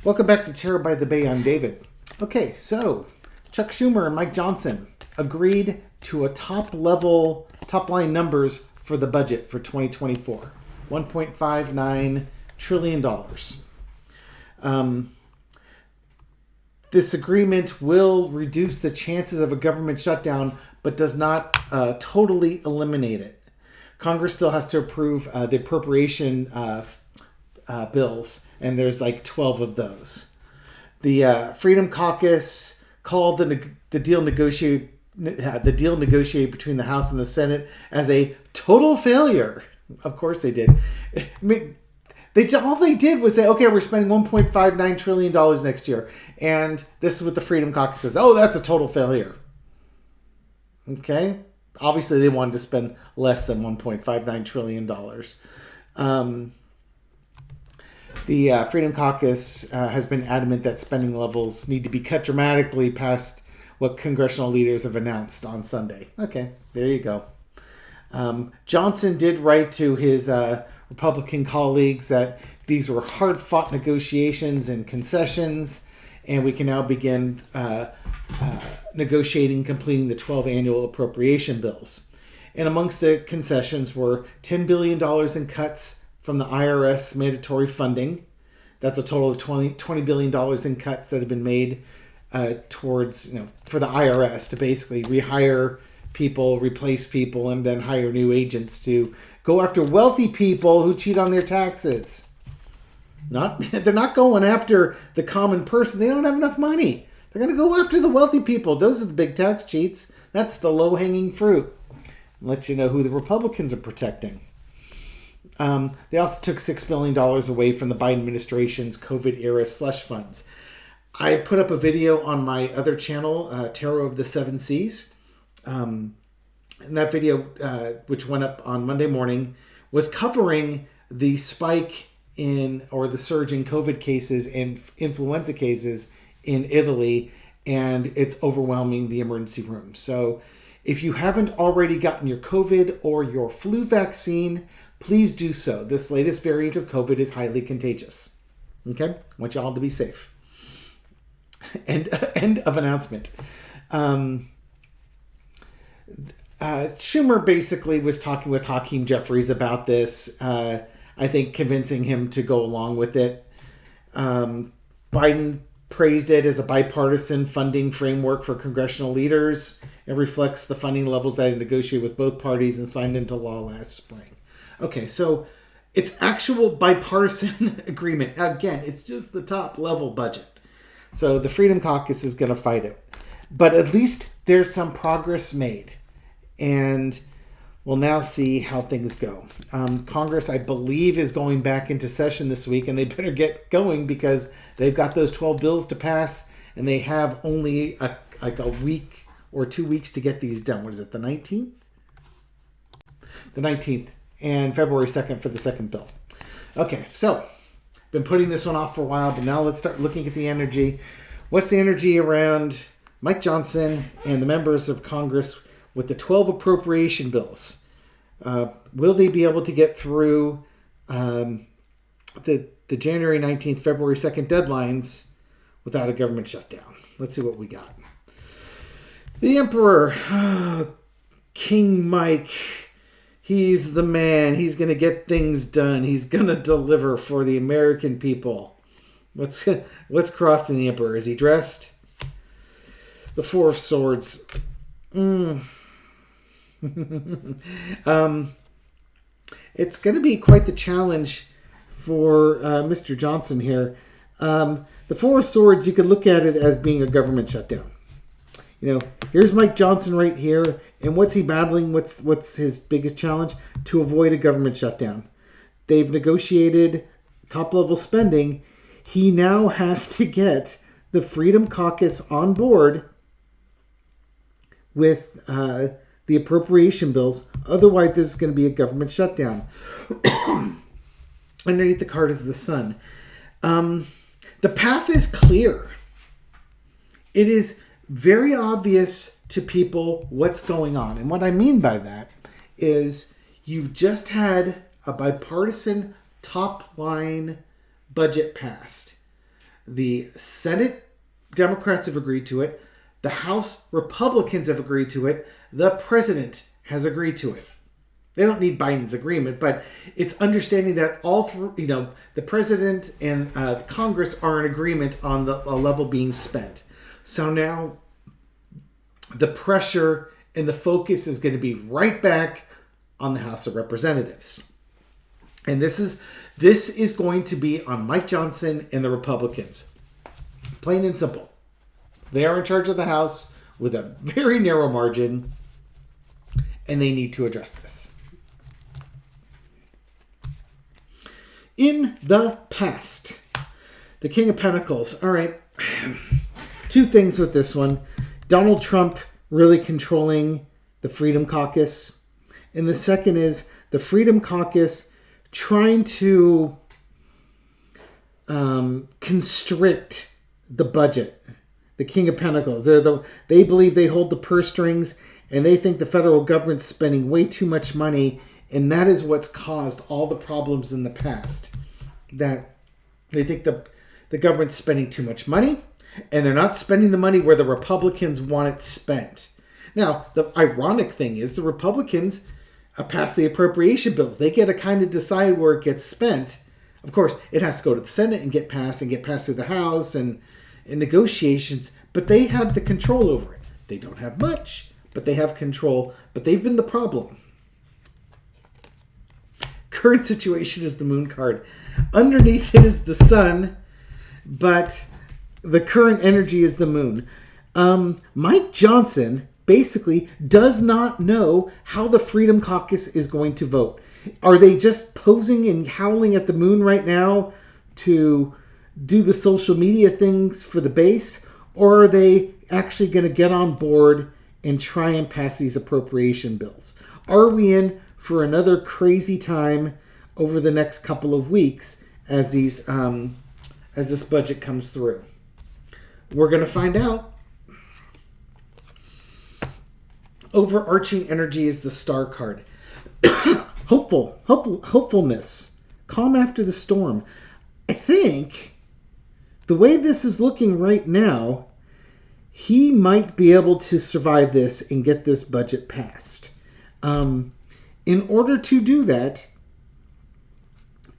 Welcome back to Terror by the Bay. I'm David. Okay, so Chuck Schumer and Mike Johnson agreed to a top line numbers for the budget for 2024. $1.59 trillion. This agreement will reduce the chances of a government shutdown, but does not totally eliminate it. Congress still has to approve the appropriation bills, and there's like 12 of those. The Freedom Caucus called the deal negotiated between the House and the Senate as a total failure. Of course they did. All they did was say, okay, we're spending $1.59 trillion next year. And this is what the Freedom Caucus says. Oh, that's a total failure. Okay. Obviously, they wanted to spend less than $1.59 trillion. The Freedom Caucus has been adamant that spending levels need to be cut dramatically past what congressional leaders have announced on Sunday. Okay, there you go. Johnson did write to his Republican colleagues that these were hard-fought negotiations and concessions, and we can now begin negotiating, completing the 12 annual appropriation bills. And amongst the concessions were $10 billion in cuts from the IRS mandatory funding. That's a total of $20 billion in cuts that have been made towards, for the IRS to basically rehire people, replace people, and then hire new agents to go after wealthy people who cheat on their taxes. They're not going after the common person. They don't have enough money. They're going to go after the wealthy people. Those are the big tax cheats. That's the low-hanging fruit. Let you know who the Republicans are protecting. They also took $6 billion away from the Biden administration's COVID-era slush funds. I put up a video on my other channel, Terror of the Seven Seas. And that video, which went up on Monday morning, was covering the spike the surge in COVID cases and influenza cases in Italy, and it's overwhelming the emergency room. So if you haven't already gotten your COVID or your flu vaccine, please do so. This latest variant of COVID is highly contagious. Okay? I want you all to be safe. End of announcement. Schumer basically was talking with Hakeem Jeffries about this, I think convincing him to go along with it. Biden praised it as a bipartisan funding framework for congressional leaders. It reflects the funding levels that he negotiated with both parties and signed into law last spring. Okay, so it's actual bipartisan agreement. Again, it's just the top level budget. So the Freedom Caucus is going to fight it. But at least there's some progress made. And we'll now see how things go. Congress, I believe, is going back into session this week, and they better get going because they've got those 12 bills to pass, and they have only a week or 2 weeks to get these done. What is it, the 19th? The 19th, and February 2nd for the second bill. Okay, so been putting this one off for a while, but now let's start looking at the energy. What's the energy around Mike Johnson and the members of Congress with the 12 appropriation bills? Will they be able to get through the January 19th, February 2nd deadlines without a government shutdown? Let's see what we got. The Emperor, King Mike, he's the man. He's going to get things done. He's going to deliver for the American people. What's crossing the Emperor? Is he dressed? The Four of Swords. It's going to be quite the challenge for Mr. Johnson here. The Four of Swords, you could look at it as being a government shutdown. Here's Mike Johnson right here, and what's he battling? What's his biggest challenge? To avoid a government shutdown. They've negotiated top-level spending. He now has to get the Freedom Caucus on board with the appropriation bills. Otherwise, there's going to be a government shutdown. Underneath the card is the sun. The path is clear. It is very obvious to people what's going on. And what I mean by that is you've just had a bipartisan top line budget passed. The Senate Democrats have agreed to it. The House Republicans have agreed to it. The president has agreed to it. They don't need Biden's agreement, but it's understanding that the president and Congress are in agreement on the level being spent. So now the pressure and the focus is going to be right back on the House of Representatives. And this is going to be on Mike Johnson and the Republicans. Plain and simple. They are in charge of the House with a very narrow margin, and they need to address this. In the past, the King of Pentacles. All right, two things with this one. Donald Trump really controlling the Freedom Caucus. And the second is the Freedom Caucus trying to constrict the budget. The King of Pentacles. They believe they hold the purse strings, and they think the federal government's spending way too much money, and that is what's caused all the problems in the past. That they think the government's spending too much money, and they're not spending the money where the Republicans want it spent. Now, the ironic thing is the Republicans pass the appropriation bills. They get to kind of decide where it gets spent. Of course, it has to go to the Senate and get passed through the House and negotiations, but they have the control over it. They don't have much, but they have control, but they've been the problem. Current situation is the Moon card. Underneath it is the Sun, but the current energy is the Moon. Mike Johnson basically does not know how the Freedom Caucus is going to vote. Are they just posing and howling at the Moon right now to do the social media things for the base? Or are they actually going to get on board and try and pass these appropriation bills? Are we in for another crazy time over the next couple of weeks as this budget comes through? We're going to find out. Overarching energy is the Star card. Hopefulness. Calm after the storm. I think the way this is looking right now, he might be able to survive this and get this budget passed. In order to do that,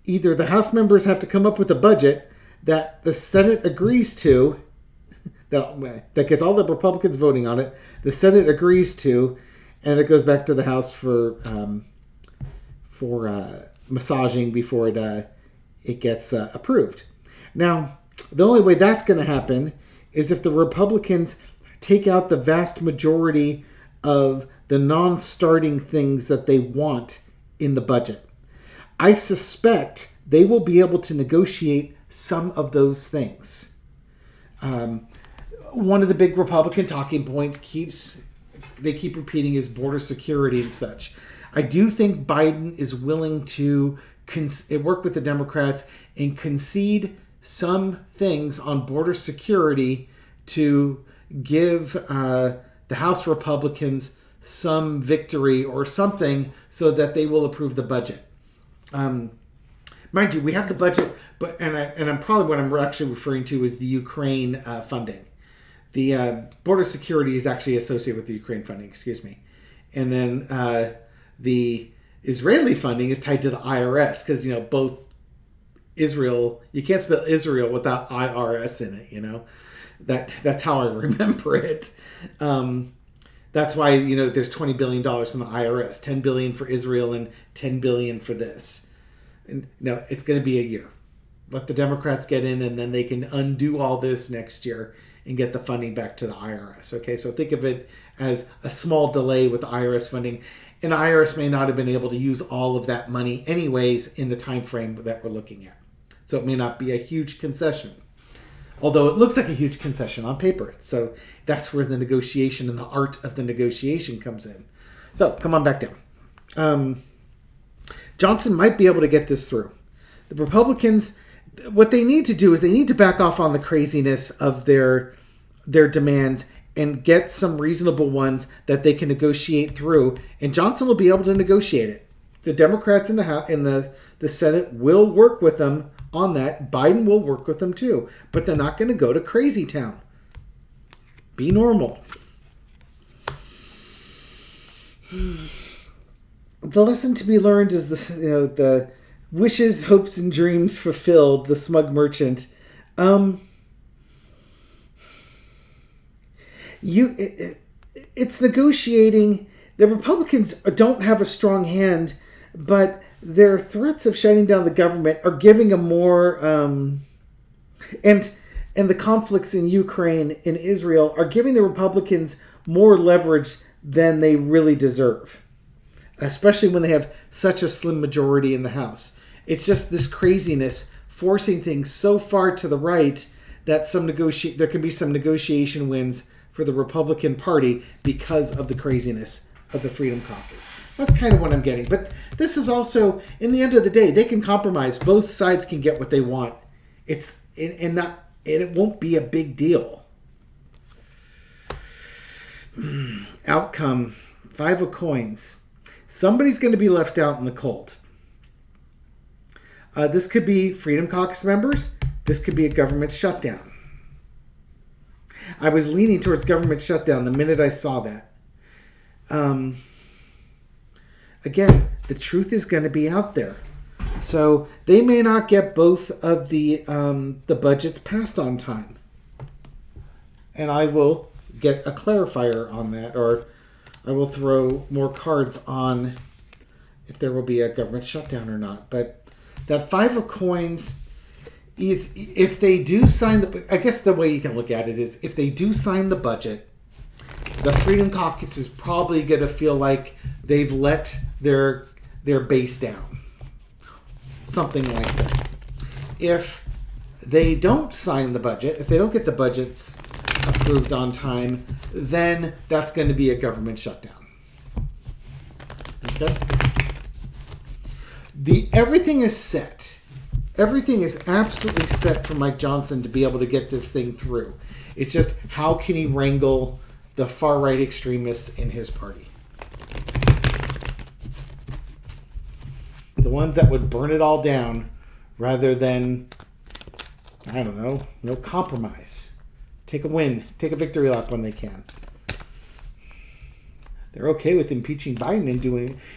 either the House members have to come up with a budget that the Senate agrees to, that gets all the Republicans voting on it, the Senate agrees to, and it goes back to the House for massaging before it gets approved. Now, the only way that's going to happen is if the Republicans take out the vast majority of the non-starting things that they want in the budget. I suspect they will be able to negotiate some of those things. One of the big Republican talking points they keep repeating is border security and such. I do think Biden is willing to work with the Democrats and concede some things on border security to give the House Republicans some victory or something so that they will approve the budget. Mind you, we have the budget, but I'm probably what I'm actually referring to is the Ukraine funding. The border security is actually associated with the Ukraine funding, excuse me. And then the Israeli funding is tied to the IRS because, both Israel, you can't spell Israel without IRS in it, That's how I remember it. That's why, there's $20 billion from the IRS, $10 billion for Israel and $10 billion for this. And no, it's going to be a year. Let the Democrats get in and then they can undo all this next year and get the funding back to the IRS. Okay, so think of it as a small delay with the IRS funding. And the IRS may not have been able to use all of that money anyways in the time frame that we're looking at. So it may not be a huge concession. Although it looks like a huge concession on paper. So that's where the negotiation and the art of the negotiation comes in. So come on back down. Johnson might be able to get this through. The Republicans, what they need to do is they need to back off on the craziness of their demands and get some reasonable ones that they can negotiate through. And Johnson will be able to negotiate it. The Democrats in the Senate will work with them on that. Biden will work with them too, but they're not going to go to crazy town. Be normal. The lesson to be learned is the wishes, hopes, and dreams fulfilled. The smug merchant. It's negotiating. The Republicans don't have a strong hand, but their threats of shutting down the government are giving a more and the conflicts in Ukraine and Israel are giving the Republicans more leverage than they really deserve, especially when they have such a slim majority in the House. It's just this craziness forcing things so far to the right that there can be some negotiation wins for the Republican Party because of the craziness of the Freedom Caucus. That's kind of what I'm getting. But this is also, in the end of the day, they can compromise. Both sides can get what they want. It won't be a big deal. Outcome, 5 of coins. Somebody's going to be left out in the cold. This could be Freedom Caucus members. This could be a government shutdown. I was leaning towards government shutdown the minute I saw that. Again, the truth is going to be out there. So they may not get both of the budgets passed on time. And I will get a clarifier on that, or I will throw more cards on if there will be a government shutdown or not. But that 5 of coins is, if they do sign I guess the way you can look at it is, if they do sign the budget, the Freedom Caucus is probably going to feel like they've let their base down. Something like that. If they don't sign the budget, if they don't get the budgets approved on time, then that's going to be a government shutdown. Okay? Everything is set. Everything is absolutely set for Mike Johnson to be able to get this thing through. It's just, how can he wrangle the far-right extremists in his party? The ones that would burn it all down rather than, I don't know, compromise. Take a win. Take a victory lap when they can. They're okay with impeaching Biden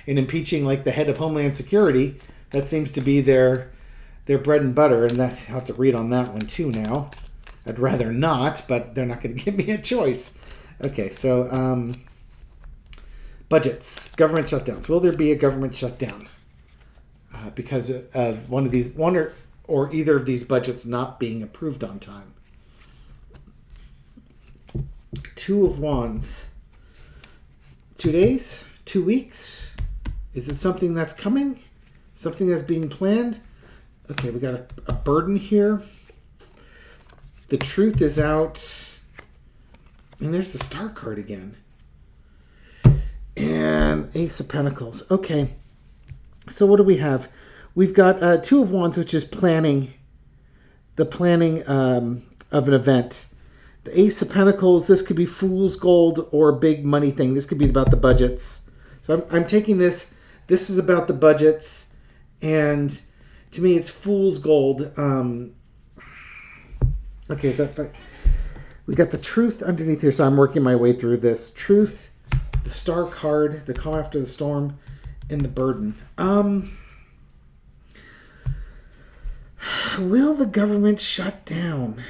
and impeaching like the head of Homeland Security. That seems to be their bread and butter, and I'll have to read on that one too now. I'd rather not, but they're not going to give me a choice. Okay, so budgets, government shutdowns. Will there be a government shutdown because of one or either of these budgets not being approved on time? 2 of Wands. 2 days? 2 weeks? Is it something that's coming? Something that's being planned? Okay, we got a burden here. The truth is out. And there's the Star card again. And Ace of Pentacles. Okay. So what do we have? We've got 2 of Wands, which is planning. The planning of an event. The Ace of Pentacles, this could be fool's gold or a big money thing. This could be about the budgets. So I'm taking this. This is about the budgets. And to me, it's fool's gold. Okay, so we got the truth underneath here. So I'm working my way through this. Truth, the Star card, the calm after the storm, and the burden. Will the government shut down?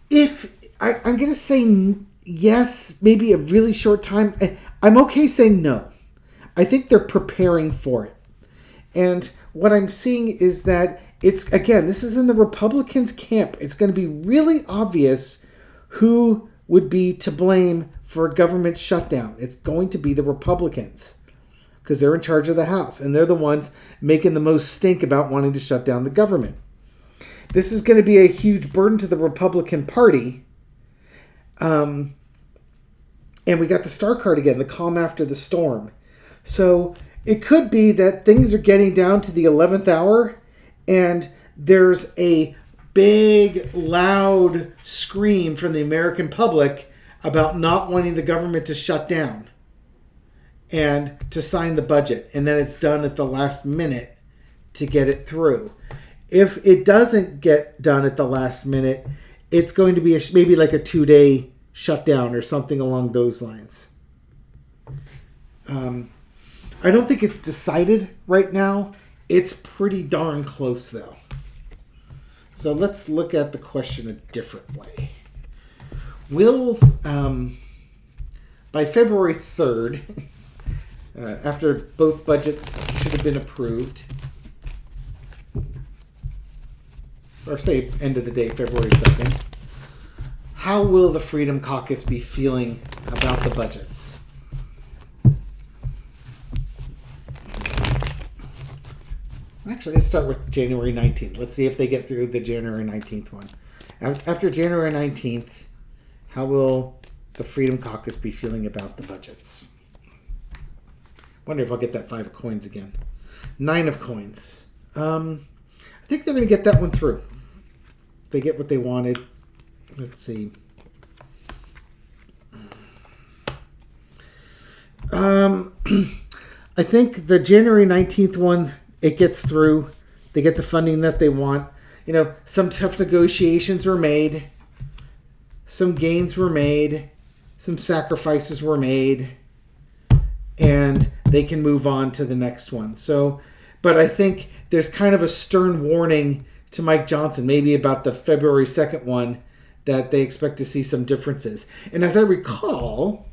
If I'm going to say yes, maybe a really short time. I'm okay saying no. I think they're preparing for it. And what I'm seeing is that this is in the Republicans' camp. It's going to be really obvious who would be to blame for a government shutdown. It's going to be the Republicans because they're in charge of the House and they're the ones making the most stink about wanting to shut down the government. This is going to be a huge burden to the Republican Party. And we got the Star card again, the calm after the storm. So it could be that things are getting down to the 11th hour and there's a big, loud scream from the American public about not wanting the government to shut down. and to sign the budget, and then it's done at the last minute to get it through. If it doesn't get done at the last minute, it's going to be maybe like a 2-day shutdown or something along those lines. I don't think it's decided right now. It's pretty darn close, though. So let's look at the question a different way. Will, by February 3rd, after both budgets should have been approved, or say end of the day, February 2nd, how will the Freedom Caucus be feeling about the budgets? Actually, let's start with January 19th. Let's see if they get through the January 19th one. After January 19th, how will the Freedom Caucus be feeling about the budgets? Wonder if I'll get that 5 of coins again. 9 of coins. I think they're going to get that one through. They get what they wanted. Let's see. I think the January 19th one, it gets through. They get the funding that they want. You know, some tough negotiations were made. Some gains were made. Some sacrifices were made. And they can move on to the next one. So, but I think there's kind of a stern warning to Mike Johnson, maybe about the February 2nd one, that they expect to see some differences. And as I recall,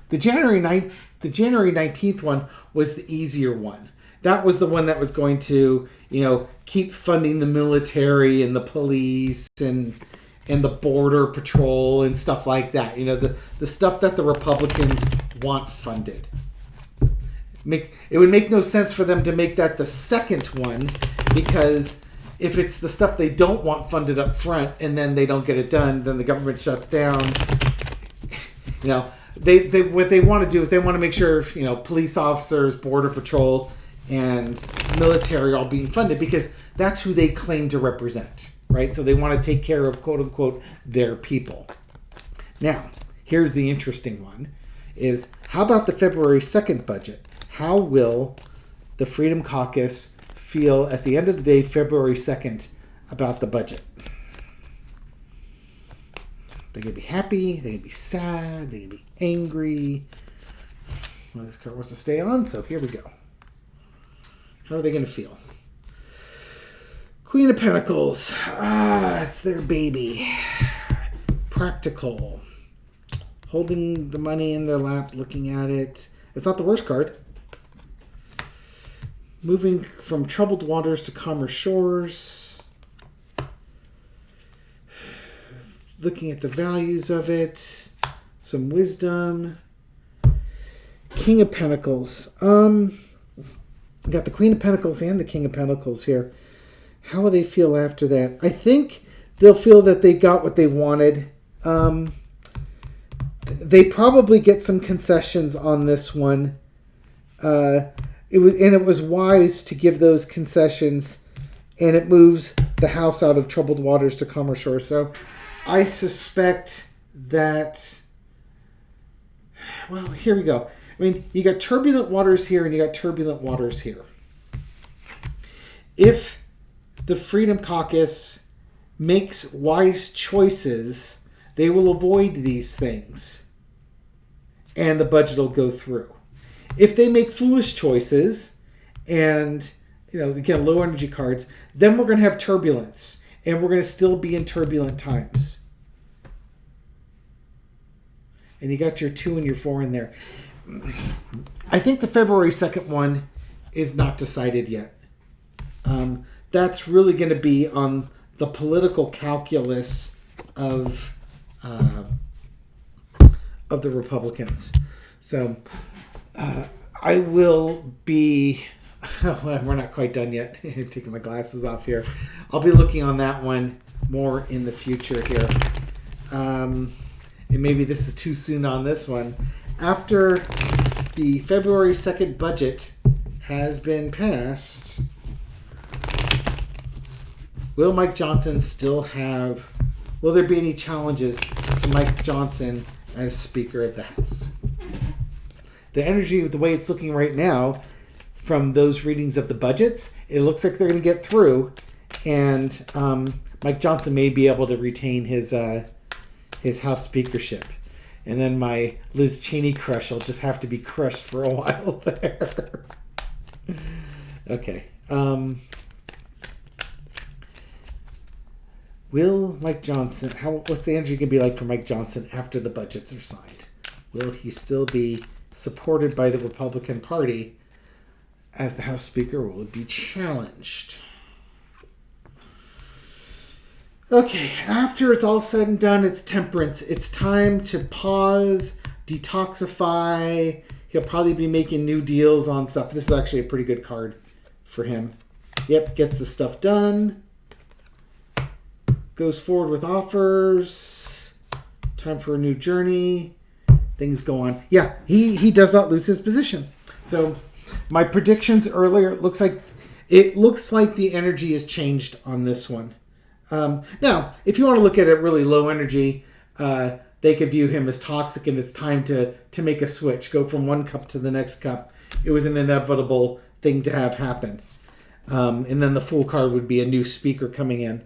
the January 19th one was the easier one. That was the one that was going to, you know, keep funding the military and the police and the border patrol and stuff like that. You know, the stuff that the Republicans want funded. It would make no sense for them to make that the second one, because if it's the stuff they don't want funded up front and then they don't get it done, then the government shuts down. You know, they what they want to do is they want to make sure, you know, police officers, border patrol, and military are all being funded, because that's who they claim to represent, right? So they want to take care of, quote unquote, their people. Now, here's the interesting one, is how about the February 2nd budget? How will the Freedom Caucus feel at the end of the day, February 2nd, about the budget? They're going to be happy, they're going to be sad, they're going to be angry. Well, this card wants to stay on, so here we go. How are they going to feel? Queen of Pentacles. It's their baby. Practical. Holding the money in their lap, looking at it. It's not the worst card. Moving from troubled waters to calmer shores. Looking at the values of it. Some wisdom. King of Pentacles. We got the Queen of Pentacles and the King of Pentacles here. How will they feel after that? I think they'll feel that they got what they wanted. They probably get some concessions on this one. It was wise to give those concessions, and it moves the house out of troubled waters to calmer shores. So I suspect that, well, here we go. I mean, you got turbulent waters here and you got turbulent waters here. If the Freedom Caucus makes wise choices, they will avoid these things and the budget will go through. If they make foolish choices and, you know, again, low energy cards, then we're going to have turbulence and we're going to still be in turbulent times. And you got your 2 and your 4 in there. I think the February 2nd one is not decided yet. That's really going to be on the political calculus of the Republicans. So I will be... Well, we're not quite done yet. I'm taking my glasses off here. I'll be looking on that one more in the future here. And maybe this is too soon on this one. After the February 2nd budget has been passed, will Mike Johnson still have... Will there be any challenges to Mike Johnson as Speaker of the House? the energy, the way it's looking right now, from those readings of the budgets, it looks like they're going to get through, and Mike Johnson may be able to retain his House speakership. And then my Liz Cheney crush will just have to be crushed for a while there. Okay. Will Mike Johnson, what's the energy going to be like for Mike Johnson after the budgets are signed? Will he still be supported by the Republican Party as the House Speaker? Will it be challenged? Okay, after it's all said and done, it's temperance. It's time to pause, detoxify. He'll probably be making new deals on stuff. This is actually a pretty good card for him. Yep, gets the stuff done. Goes forward with offers. Time for a new journey. Things go on. Yeah, he does not lose his position. So my predictions earlier, it looks like the energy has changed on this one. Now, if you want to look at it really low energy, they could view him as toxic, and it's time to make a switch, go from one cup to the next cup. It was an inevitable thing to have happen. And then the Fool card would be a new speaker coming in.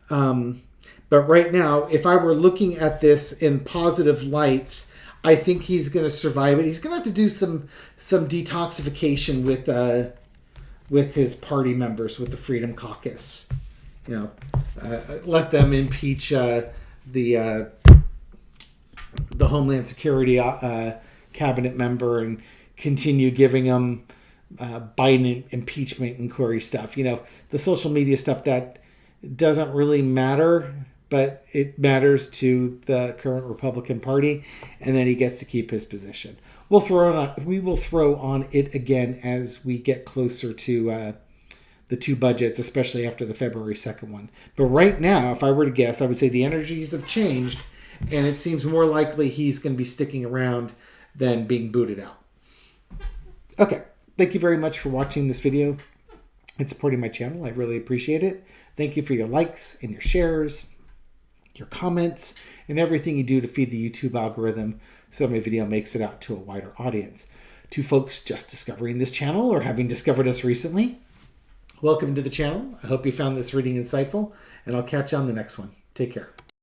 But right now, if I were looking at this in positive lights, I think he's going to survive it. He's going to have to do some detoxification with his party members, with the Freedom Caucus. Let them impeach the Homeland Security cabinet member and continue giving them Biden impeachment inquiry stuff. The social media stuff that doesn't really matter, but it matters to the current Republican Party, and then he gets to keep his position. We will throw on it again as we get closer to the two budgets, especially after the February 2nd one. But right now, if I were to guess, I would say the energies have changed, and it seems more likely he's going to be sticking around than being booted out. Okay, thank you very much for watching this video and supporting my channel. I really appreciate it. Thank you for your likes and your shares, your comments, and everything you do to feed the YouTube algorithm so my video makes it out to a wider audience. To folks just discovering this channel or having discovered us recently, welcome to the channel. I hope you found this reading insightful, and I'll catch you on the next one. Take care.